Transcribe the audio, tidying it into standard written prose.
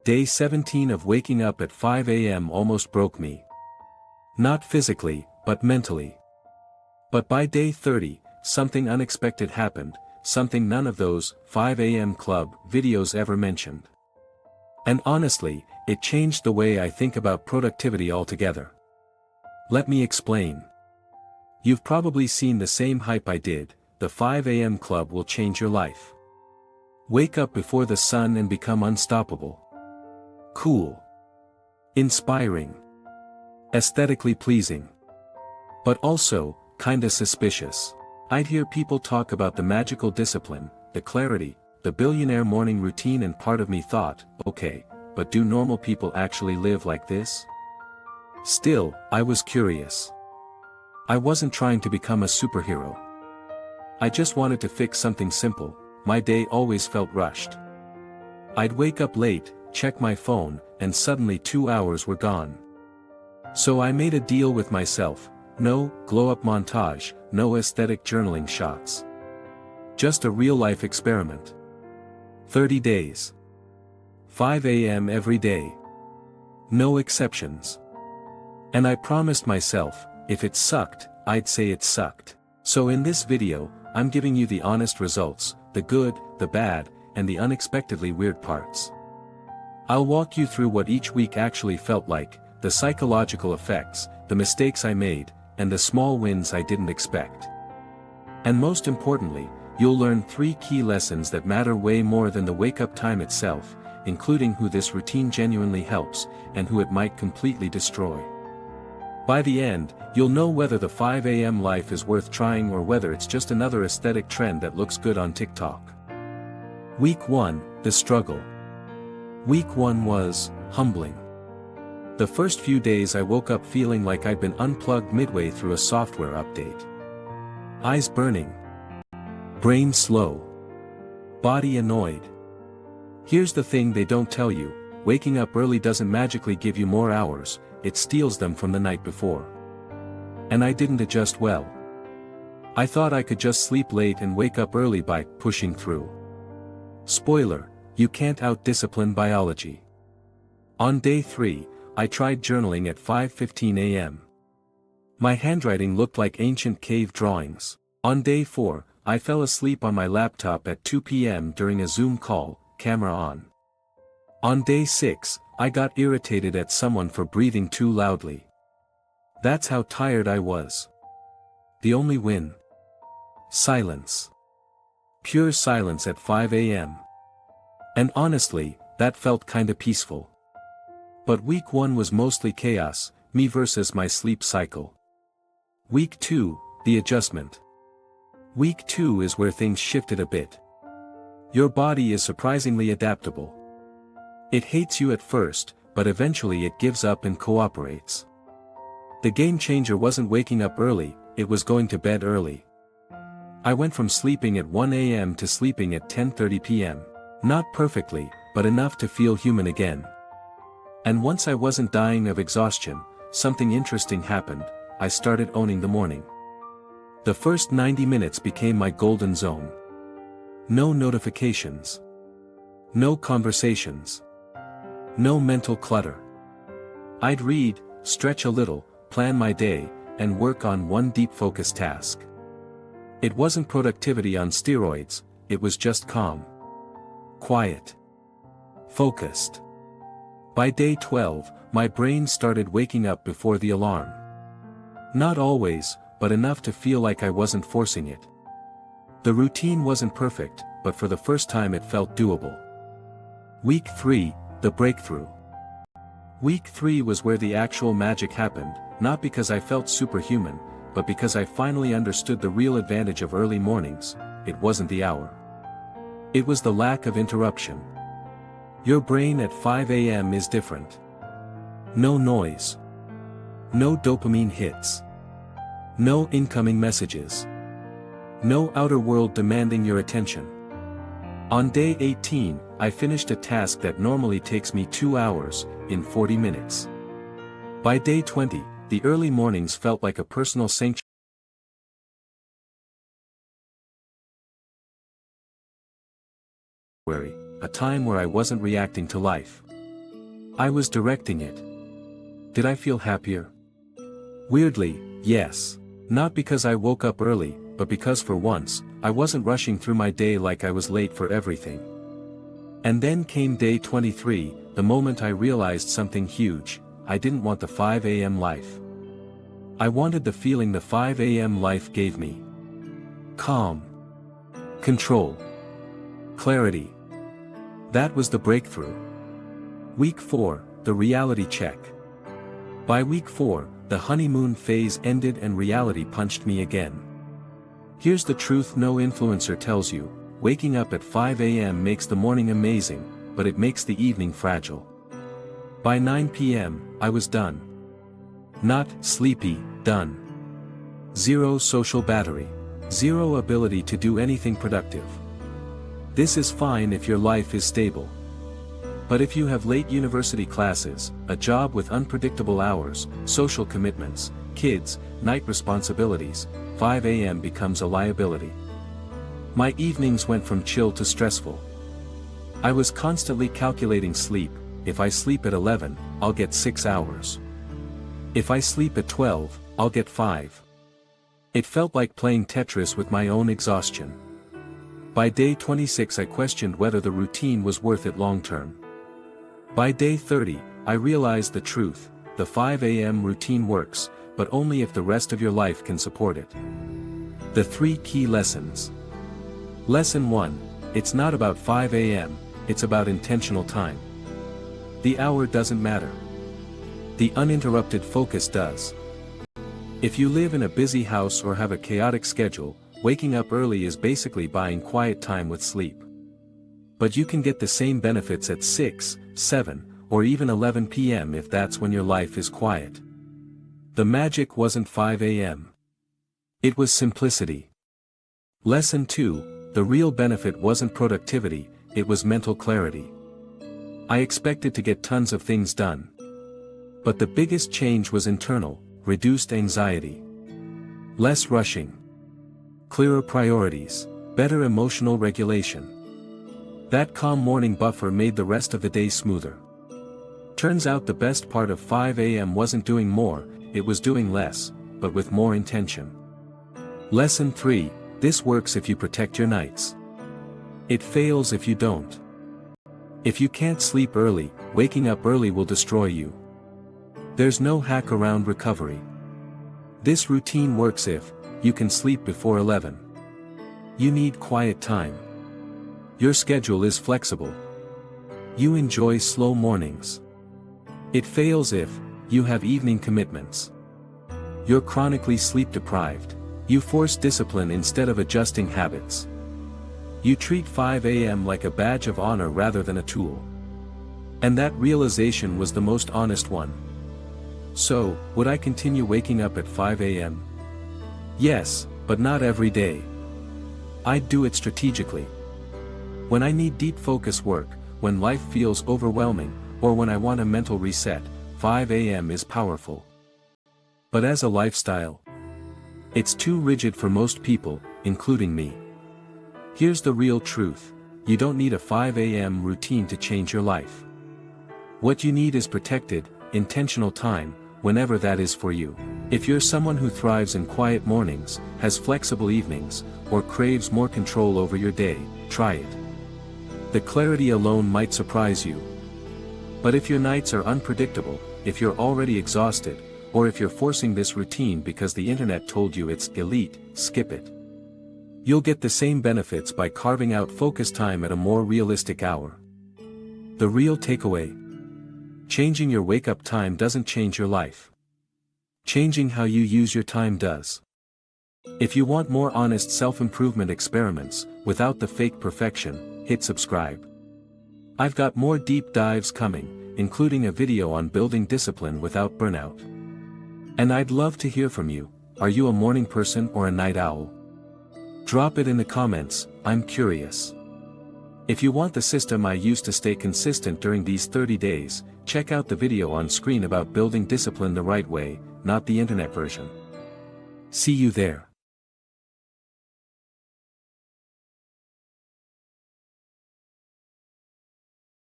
Day 17 of waking up at 5 a.m. almost broke me. Not physically, but mentally. But by day 30, something unexpected happened, something none of those 5 a.m. club videos ever mentioned. And honestly, it changed the way I think about productivity altogether. Let me explain. You've probably seen the same hype I did, the 5 a.m. club will change your life. Wake up before the sun and become unstoppable. Cool. Inspiring. Aesthetically pleasing. But also, kinda suspicious. I'd hear people talk about the magical discipline, the clarity, the billionaire morning routine, and part of me thought, okay, but do normal people actually live like this? Still, I was curious. I wasn't trying to become a superhero. I just wanted to fix something simple. My day always felt rushed. I'd wake up late, check my phone, and suddenly 2 hours were gone. So I made a deal with myself, no glow-up montage, no aesthetic journaling shots. Just a real-life experiment. 30 days. 5 a.m. every day. No exceptions. And I promised myself, if it sucked, I'd say it sucked. So in this video, I'm giving you the honest results, the good, the bad, and the unexpectedly weird parts. I'll walk you through what each week actually felt like, the psychological effects, the mistakes I made, and the small wins I didn't expect. And most importantly, you'll learn 3 key lessons that matter way more than the wake-up time itself, including who this routine genuinely helps, and who it might completely destroy. By the end, you'll know whether the 5 a.m. life is worth trying or whether it's just another aesthetic trend that looks good on TikTok. Week 1, the struggle. Week 1 was humbling. The first few days I woke up feeling like I'd been unplugged midway through a software update. Eyes burning. Brain slow. Body annoyed. Here's the thing they don't tell you, waking up early doesn't magically give you more hours, it steals them from the night before. And I didn't adjust well. I thought I could just sleep late and wake up early by pushing through. Spoiler, you can't out-discipline biology. On day 3, I tried journaling at 5:15 a.m. My handwriting looked like ancient cave drawings. On day 4, I fell asleep on my laptop at 2 p.m. during a Zoom call, camera on. On day 6, I got irritated at someone for breathing too loudly. That's how tired I was. The only win? Silence. Pure silence at 5 a.m. And honestly, that felt kinda peaceful. But week 1 was mostly chaos, me versus my sleep cycle. Week 2, the adjustment. Week 2 is where things shifted a bit. Your body is surprisingly adaptable. It hates you at first, but eventually it gives up and cooperates. The game changer wasn't waking up early, it was going to bed early. I went from sleeping at 1 a.m. to sleeping at 10:30 p.m. Not perfectly, but enough to feel human again. And once I wasn't dying of exhaustion, something interesting happened, I started owning the morning. The first 90 minutes became my golden zone. No notifications. No conversations. No mental clutter. I'd read, stretch a little, plan my day, and work on one deep focus task. It wasn't productivity on steroids, it was just calm. Quiet. Focused. By day 12, my brain started waking up before the alarm. Not always, but enough to feel like I wasn't forcing it. The routine wasn't perfect, but for the first time it felt doable. Week 3, the breakthrough. Week 3 was where the actual magic happened, not because I felt superhuman, but because I finally understood the real advantage of early mornings. It wasn't the hour. It was the lack of interruption. Your brain at 5 a.m. is different. No noise. No dopamine hits. No incoming messages. No outer world demanding your attention. On day 18, I finished a task that normally takes me 2 hours, in 40 minutes. By day 20, the early mornings felt like a personal sanctuary, a time where I wasn't reacting to life. I was directing it. Did I feel happier? Weirdly, yes. Not because I woke up early, but because for once, I wasn't rushing through my day like I was late for everything. And then came day 23, the moment I realized something huge. I didn't want the 5 a.m. life. I wanted the feeling the 5 a.m. life gave me. Calm. Control. Clarity. That was the breakthrough. Week 4, the reality check. By week 4, the honeymoon phase ended and reality punched me again. Here's the truth no influencer tells you: waking up at 5 a.m. makes the morning amazing, but it makes the evening fragile. By 9 p.m., I was done. Not sleepy, done. Zero social battery. Zero ability to do anything productive. This is fine if your life is stable. But if you have late university classes, a job with unpredictable hours, social commitments, kids, night responsibilities, 5 a.m. becomes a liability. My evenings went from chill to stressful. I was constantly calculating sleep. If I sleep at 11, I'll get 6 hours. If I sleep at 12, I'll get 5. It felt like playing Tetris with my own exhaustion. By day 26 I questioned whether the routine was worth it long term. By day 30, I realized the truth: the 5 a.m. routine works, but only if the rest of your life can support it. The 3 key lessons. Lesson 1, it's not about 5 a.m., it's about intentional time. The hour doesn't matter. The uninterrupted focus does. If you live in a busy house or have a chaotic schedule, waking up early is basically buying quiet time with sleep. But you can get the same benefits at 6, 7, or even 11 p.m. if that's when your life is quiet. The magic wasn't 5 a.m. It was simplicity. Lesson 2, the real benefit wasn't productivity, it was mental clarity. I expected to get tons of things done. But the biggest change was internal: reduced anxiety. Less rushing. Clearer priorities. Better emotional regulation. That calm morning buffer made the rest of the day smoother. Turns out the best part of 5 a.m. wasn't doing more, it was doing less, but with more intention. Lesson 3, this works if you protect your nights. It fails if you don't. If you can't sleep early, waking up early will destroy you. There's no hack around recovery. This routine works if you can sleep before 11. You need quiet time. Your schedule is flexible. You enjoy slow mornings. It fails if you have evening commitments. You're chronically sleep deprived. You force discipline instead of adjusting habits. You treat 5 a.m. like a badge of honor rather than a tool. And that realization was the most honest one. So, would I continue waking up at 5 a.m.? Yes, but not every day. I'd do it strategically. When I need deep focus work, when life feels overwhelming, or when I want a mental reset, 5 a.m. is powerful. But as a lifestyle, it's too rigid for most people, including me. Here's the real truth: you don't need a 5 a.m. routine to change your life. What you need is protected, intentional time, whenever that is for you. If you're someone who thrives in quiet mornings, has flexible evenings, or craves more control over your day, try it. The clarity alone might surprise you. But if your nights are unpredictable, if you're already exhausted, or if you're forcing this routine because the internet told you it's elite, skip it. You'll get the same benefits by carving out focus time at a more realistic hour. The real takeaway: changing your wake-up time doesn't change your life. Changing how you use your time does. If you want more honest self-improvement experiments, without the fake perfection, hit subscribe. I've got more deep dives coming, including a video on building discipline without burnout. And I'd love to hear from you. Are you a morning person or a night owl? Drop it in the comments, I'm curious. If you want the system I use to stay consistent during these 30 days, check out the video on screen about building discipline the right way, not the internet version. See you there.